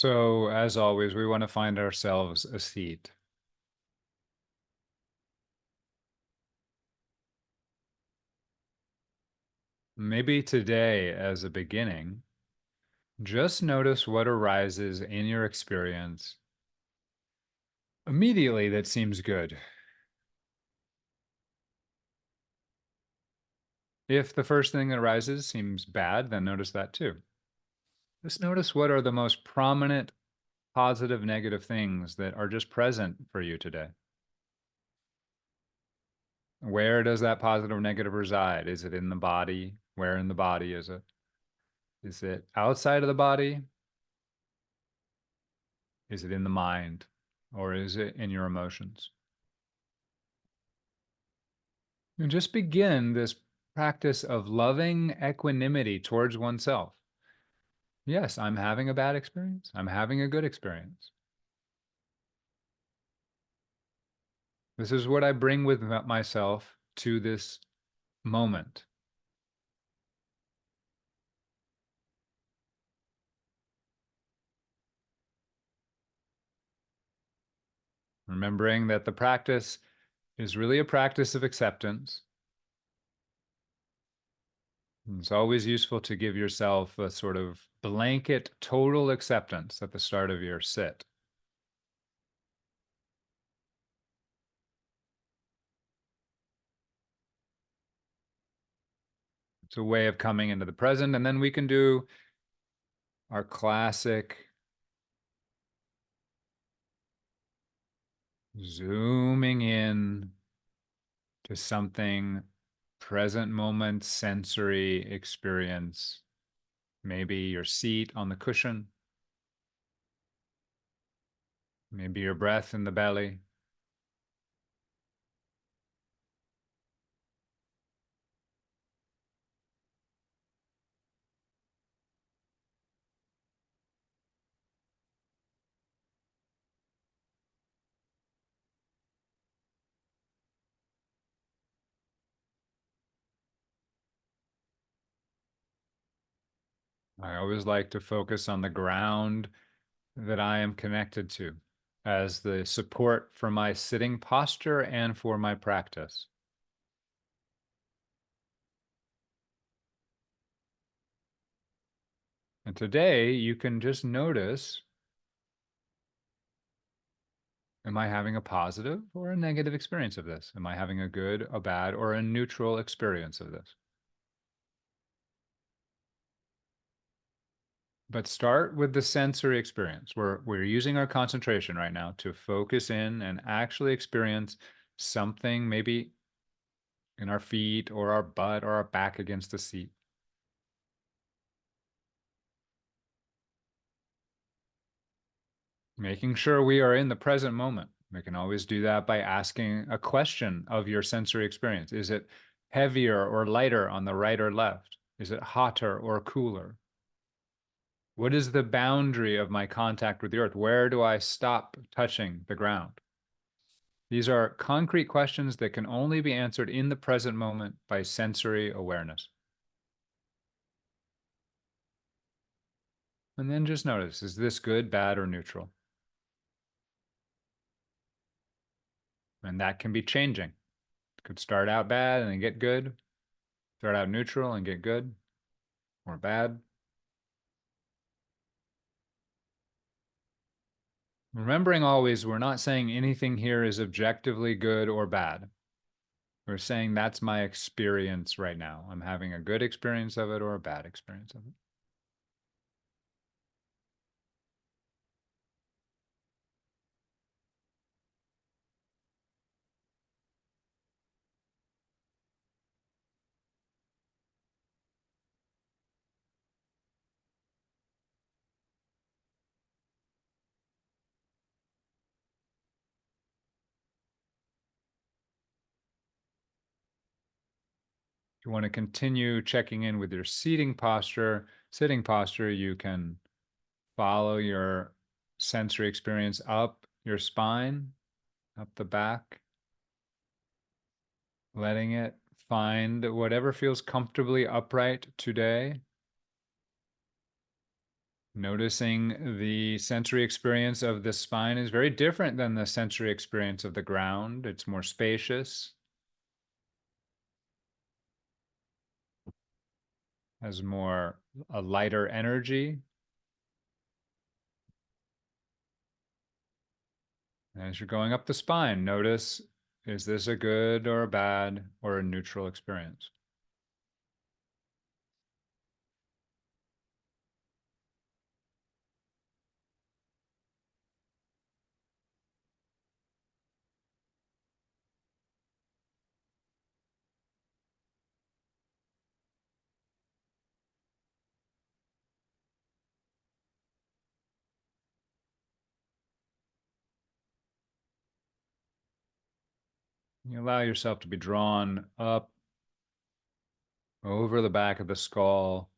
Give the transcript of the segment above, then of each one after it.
So, as always, we want to find ourselves a seat. Maybe today, as a beginning, just notice what arises in your experience immediately that seems good. If the first thing that arises seems bad, then notice that too. Just notice what are the most prominent positive, negative things that are just present for you today. Where does that positive, negative reside? Is it in the body? Where in the body is it? Is it outside of the body? Is it in the mind? Or is it in your emotions? And just begin this practice of loving equanimity towards oneself. Yes, I'm having a bad experience. I'm having a good experience. This is what I bring with myself to this moment. Remembering that the practice is really a practice of acceptance. It's always useful to give yourself a sort of blanket total acceptance at the start of your sit. It's a way of coming into the present. And then we can do our classic zooming in to something present moment sensory experience. Maybe your seat on the cushion, maybe your breath in the belly. I always like to focus on the ground that I am connected to as the support for my sitting posture and for my practice. And today you can just notice, am I having a positive or a negative experience of this? Am I having a good, a bad, or a neutral experience of this? But start with the sensory experience. We're using our concentration right now to focus in and actually experience something maybe in our feet or our butt or our back against the seat. Making sure we are in the present moment. We can always do that by asking a question of your sensory experience. Is it heavier or lighter on the right or left? Is it hotter or cooler? What is the boundary of my contact with the earth? Where do I stop touching the ground? These are concrete questions that can only be answered in the present moment by sensory awareness. And then just notice, is this good, bad, or neutral? And that can be changing. It could start out bad and then get good, start out neutral and get good or bad. Remembering always, we're not saying anything here is objectively good or bad. We're saying that's my experience right now. I'm having a good experience of it or a bad experience of it. If you want to continue checking in with your sitting posture, you can follow your sensory experience up your spine, up the back, letting it find whatever feels comfortably upright today. Noticing the sensory experience of the spine is very different than the sensory experience of the ground. It's more spacious, has more a lighter energy. As you're going up the spine, notice, is this a good or a bad or a neutral experience? You allow yourself to be drawn up over the back of the skull.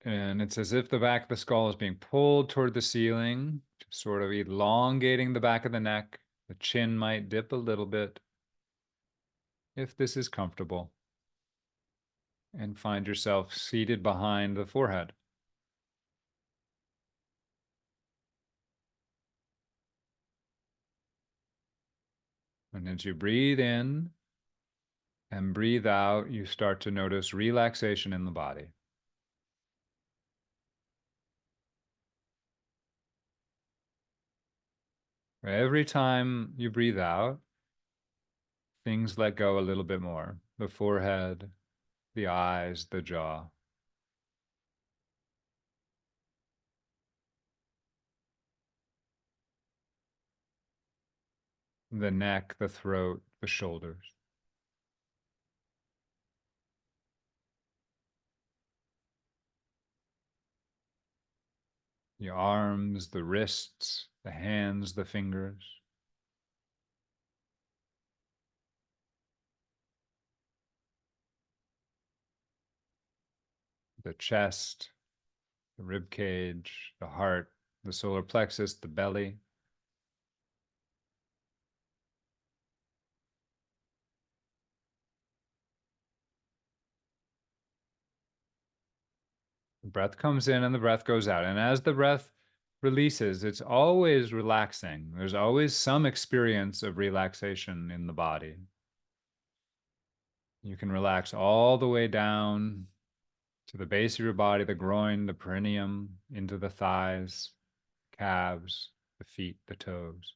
And it's as if the back of the skull is being pulled toward the ceiling, sort of elongating the back of the neck. The chin might dip a little bit if this is comfortable. And find yourself seated behind the forehead. And as you breathe in and breathe out, you start to notice relaxation in the body. Every time you breathe out, things let go a little bit more. The forehead, the eyes, the jaw, the neck, the throat, the shoulders, the arms, the wrists, the hands, the fingers, the chest, the rib cage, the heart, the solar plexus, the belly. The breath comes in and the breath goes out. And as the breath releases, it's always relaxing. There's always some experience of relaxation in the body. You can relax all the way down to the base of your body, the groin, the perineum, into the thighs, calves, the feet, the toes.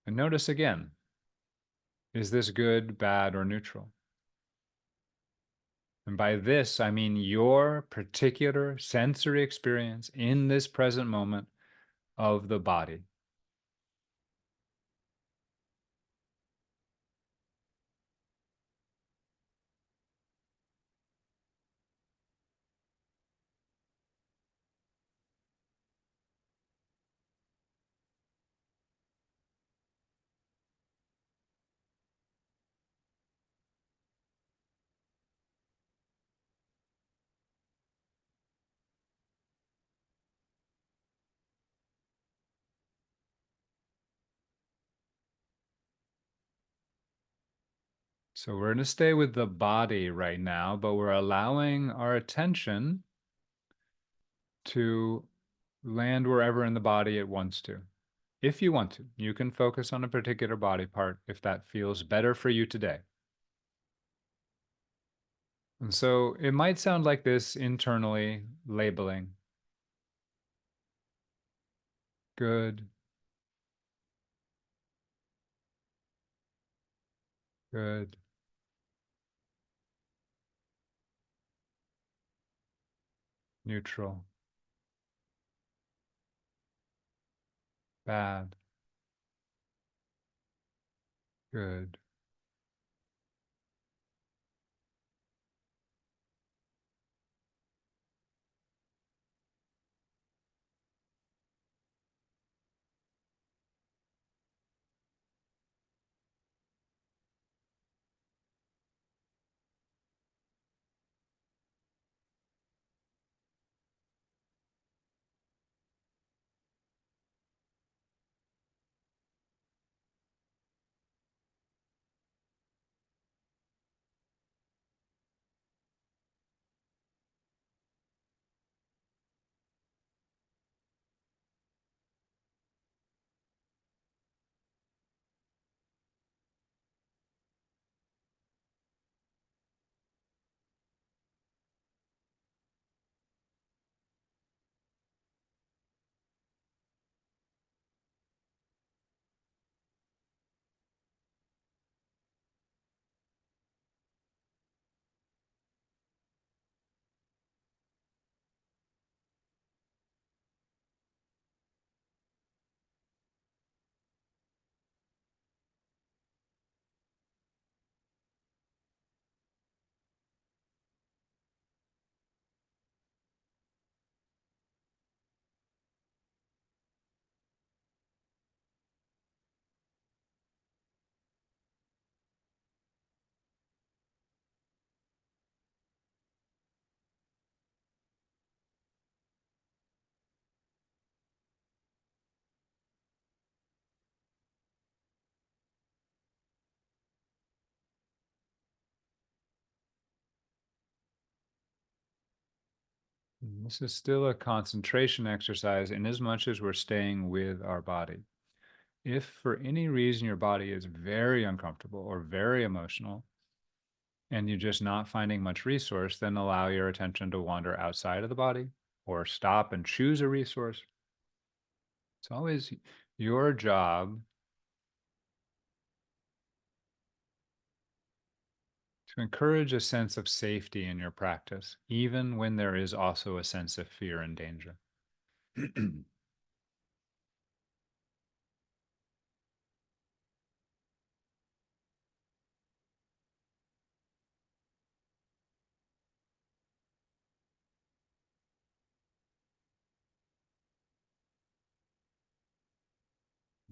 And notice again, is this good, bad, or neutral? And by this, I mean your particular sensory experience in this present moment of the body. So we're going to stay with the body right now, but we're allowing our attention to land wherever in the body it wants to. If you want to, you can focus on a particular body part if that feels better for you today. And so it might sound like this internally, labeling good, good, neutral, bad, good. This is still a concentration exercise in as much as we're staying with our body. If for any reason your body is very uncomfortable or very emotional and you're just not finding much resource, then allow your attention to wander outside of the body or stop and choose a resource. It's always your job to encourage a sense of safety in your practice, even when there is also a sense of fear and danger.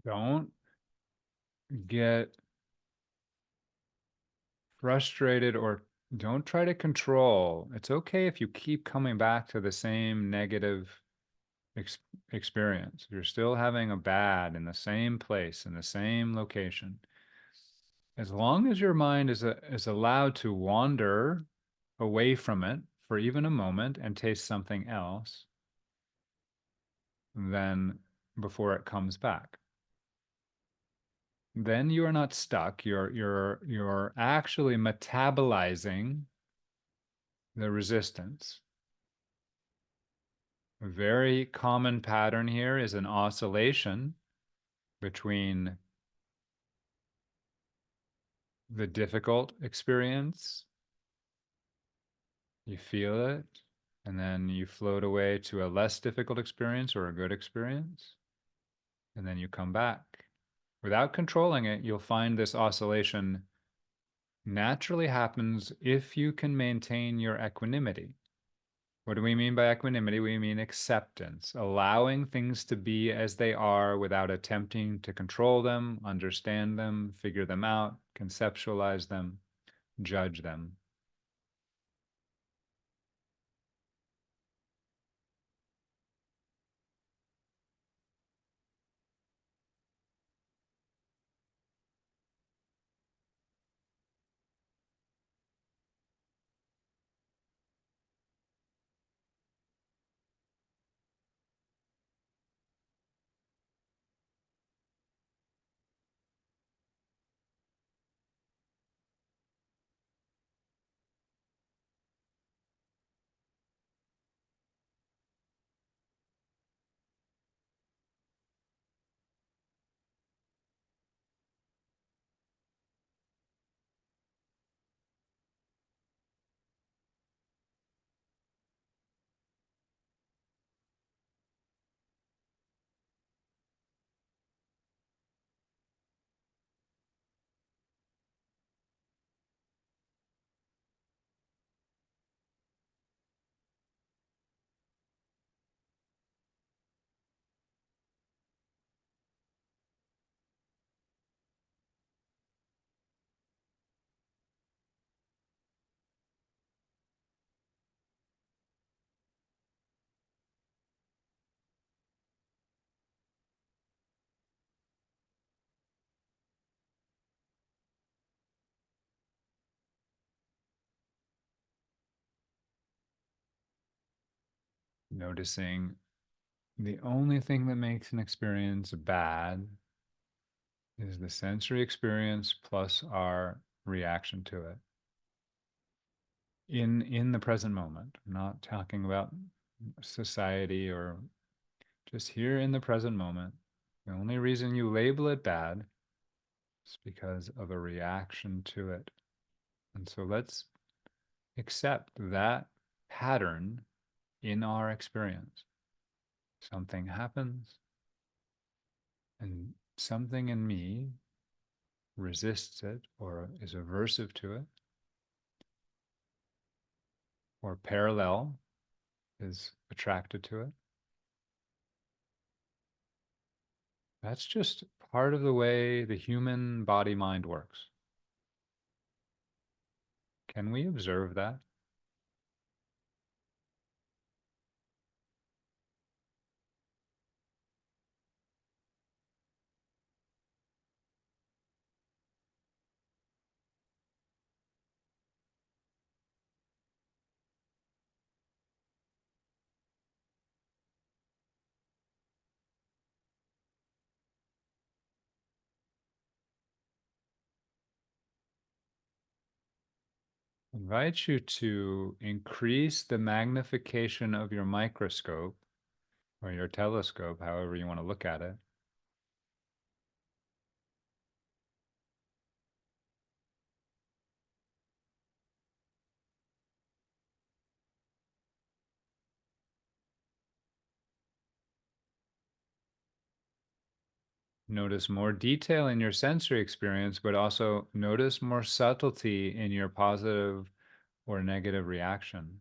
Don't get frustrated or don't try to control. It's okay if you keep coming back to the same negative ex- experience. You're still having a bad in the same place, in the same location. As long as your mind is allowed to wander away from it for even a moment and taste something else, then before it comes back, then you are not stuck. You're actually metabolizing the resistance. A very common pattern here is an oscillation between the difficult experience, you feel it, and then you float away to a less difficult experience or a good experience, and then you come back. Without controlling it, you'll find this oscillation naturally happens if you can maintain your equanimity. What do we mean by equanimity? We mean acceptance, allowing things to be as they are without attempting to control them, understand them, figure them out, conceptualize them, judge them. Noticing the only thing that makes an experience bad is the sensory experience plus our reaction to it in the present moment. I'm not talking about society or just here in the present moment. The only reason you label it bad is because of a reaction to it. And so let's accept that pattern in our experience. Something happens, and something in me resists it or is aversive to it, or parallel is attracted to it. That's just part of the way the human body mind works. Can we observe that? invite you to increase the magnification of your microscope or your telescope, however you want to look at it. Notice more detail in your sensory experience, but also notice more subtlety in your positive or negative reaction.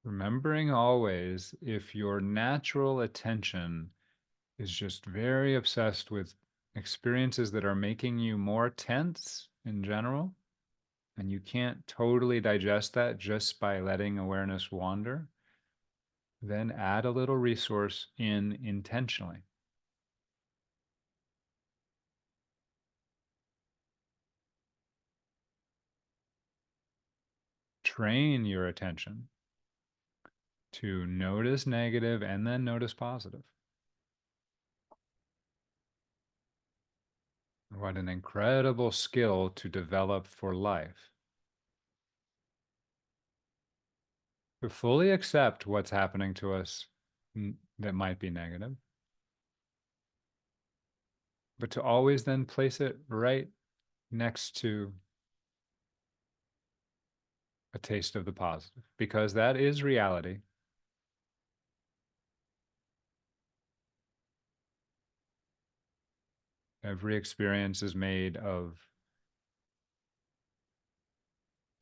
Remembering always if your natural attention is just very obsessed with experiences that are making you more tense in general, and you can't totally digest that just by letting awareness wander, then add a little resource in intentionally. Train your attention to notice negative and then notice positive. What an incredible skill to develop for life. To fully accept what's happening to us that might be negative, but to always then place it right next to a taste of the positive, because that is reality. Every experience is made of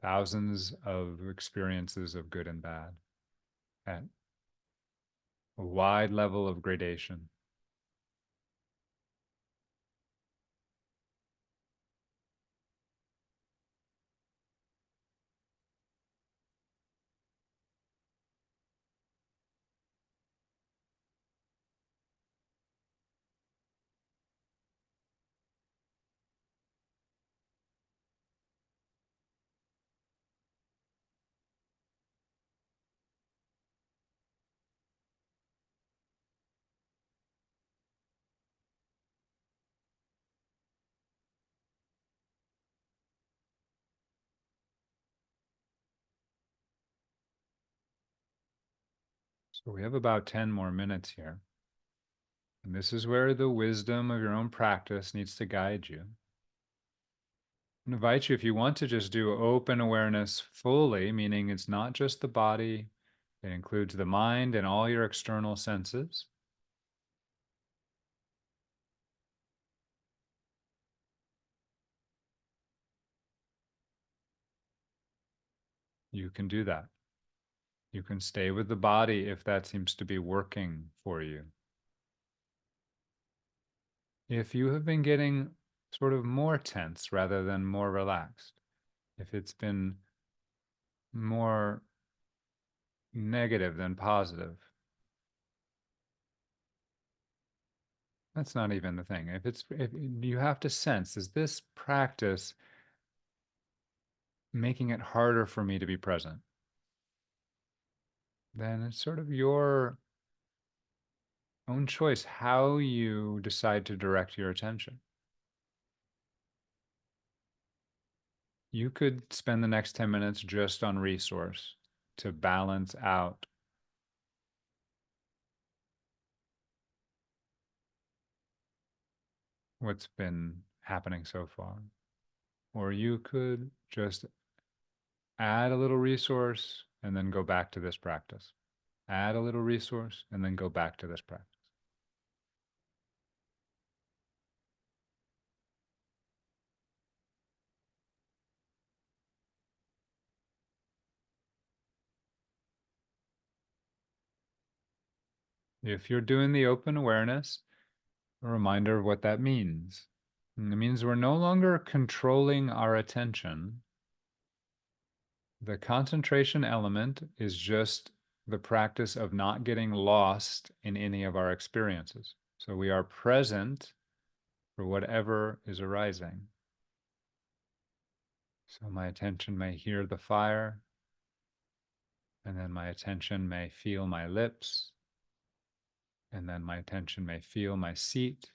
thousands of experiences of good and bad at a wide level of gradation. So we have about 10 more minutes here. And this is where the wisdom of your own practice needs to guide you. I invite you, if you want to just do open awareness fully, meaning it's not just the body, it includes the mind and all your external senses. You can do that. You can stay with the body if that seems to be working for you. If you have been getting sort of more tense rather than more relaxed, if it's been more negative than positive, that's not even the thing. If you have to sense, is this practice making it harder for me to be present? Then it's sort of your own choice how you decide to direct your attention. You could spend the next 10 minutes just on resource to balance out what's been happening so far. Or you could just add a little resource and then go back to this practice. Add a little resource and then go back to this practice. If you're doing the open awareness, a reminder of what that means. And it means we're no longer controlling our attention. The concentration element is just the practice of not getting lost in any of our experiences. So we are present for whatever is arising. So my attention may hear the fire, and then my attention may feel my lips, and then my attention may feel my seat,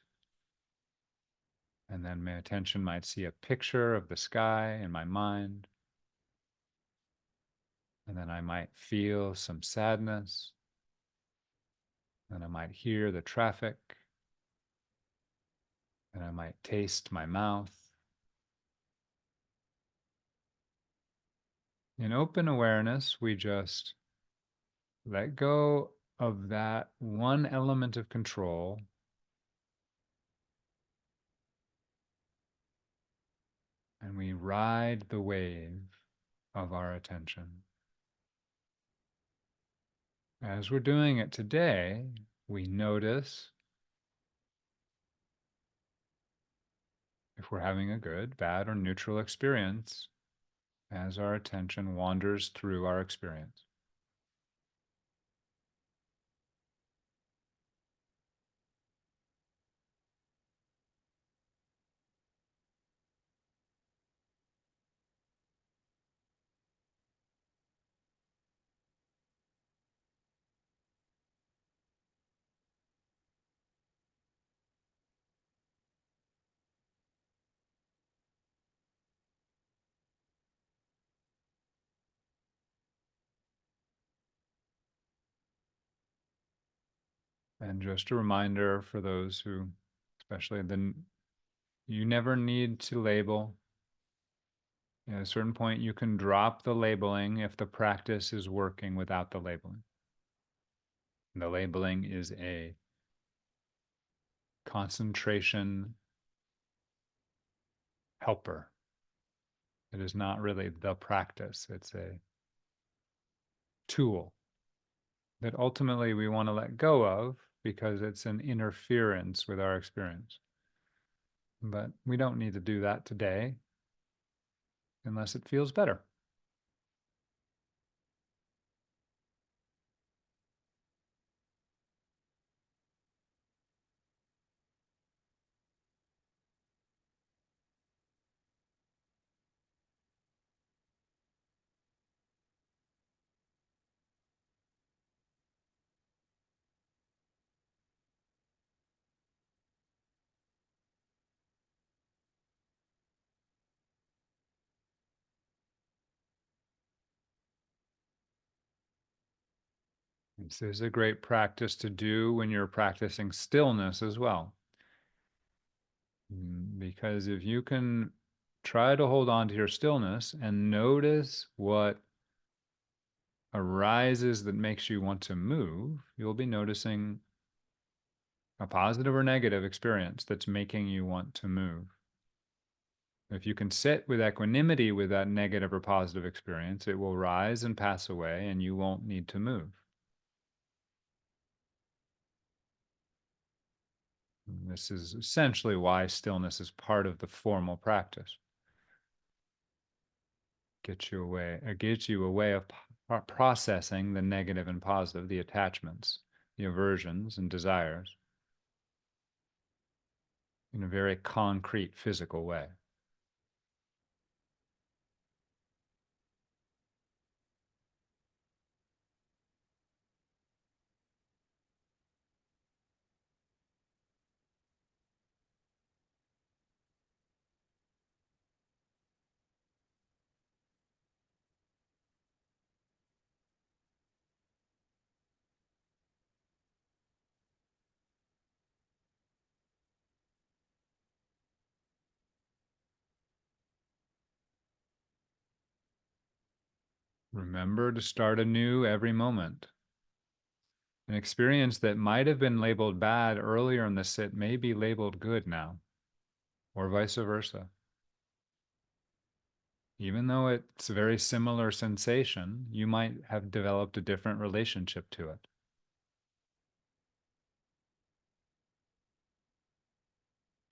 and then my attention might see a picture of the sky in my mind, and then I might feel some sadness, and I might hear the traffic, and I might taste my mouth. In open awareness, we just let go of that one element of control and we ride the wave of our attention. As we're doing it today, we notice if we're having a good, bad, or neutral experience as our attention wanders through our experience. And just a reminder for those who, especially you never need to label. At a certain point, you can drop the labeling if the practice is working without the labeling. The labeling is a concentration helper. It is not really the practice, it's a tool that ultimately we want to let go of because it's an interference with our experience. But we don't need to do that today unless it feels better. This is a great practice to do when you're practicing stillness as well. Because if you can try to hold on to your stillness and notice what arises that makes you want to move, you'll be noticing a positive or negative experience that's making you want to move. If you can sit with equanimity with that negative or positive experience, it will rise and pass away and you won't need to move. And this is essentially why stillness is part of the formal practice. Gets you a way of processing the negative and positive, the attachments, the aversions and desires in a very concrete physical way. Remember to start anew every moment. An experience that might have been labeled bad earlier in the sit may be labeled good now, or vice versa. Even though it's a very similar sensation, you might have developed a different relationship to it.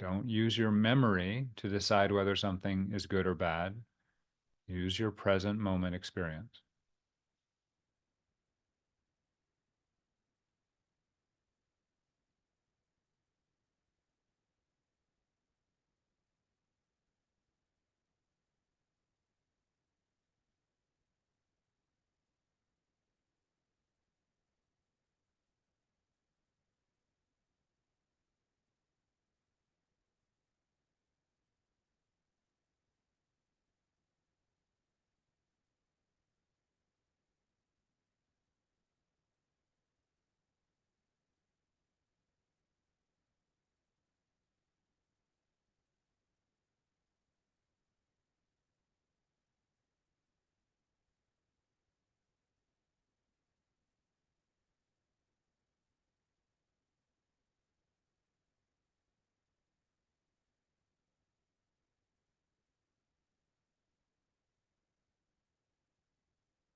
Don't use your memory to decide whether something is good or bad. Use your present moment experience.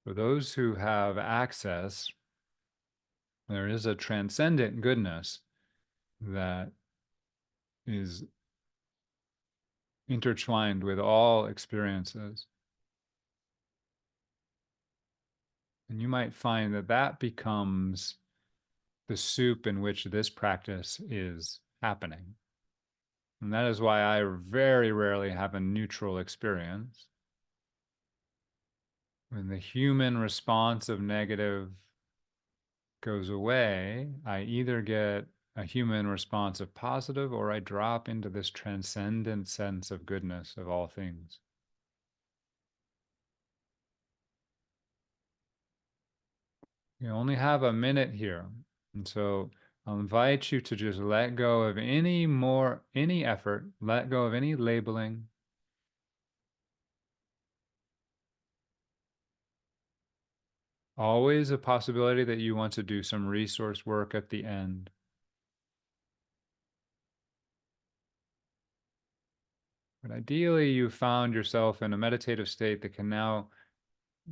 For those who have access, there is a transcendent goodness that is intertwined with all experiences. And you might find that that becomes the soup in which this practice is happening. And that is why I very rarely have a neutral experience. When the human response of negative goes away, I either get a human response of positive or I drop into this transcendent sense of goodness of all things. You only have a minute here. And so I'll invite you to just let go of any effort, let go of any labeling. Always a possibility that you want to do some resource work at the end. But ideally, you found yourself in a meditative state that can now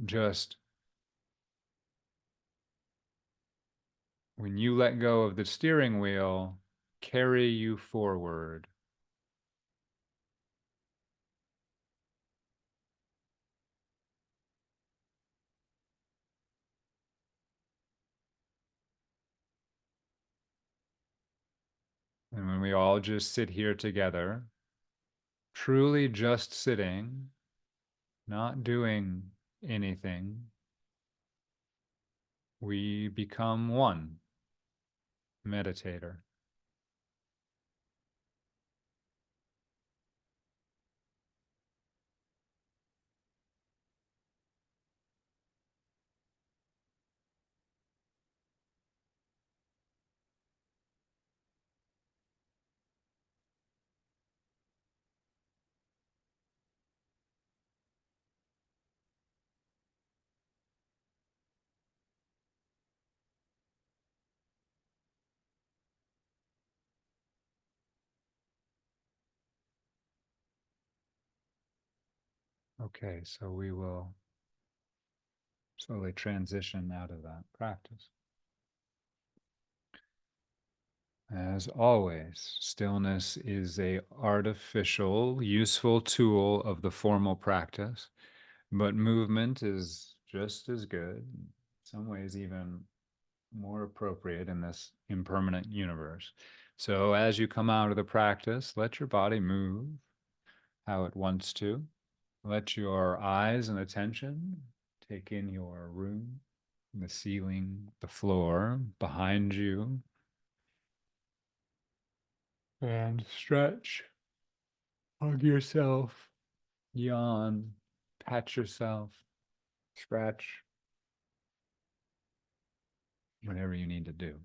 just, when you let go of the steering wheel, carry you forward. And when we all just sit here together, truly just sitting, not doing anything, we become one meditator. Okay, so we will slowly transition out of that practice. As always, stillness is a artificial, useful tool of the formal practice, but movement is just as good, in some ways even more appropriate in this impermanent universe. So as you come out of the practice, let your body move how it wants to. Let your eyes and attention take in your room, the ceiling, the floor behind you, and stretch, hug yourself, yawn, pat yourself, scratch, whatever you need to do.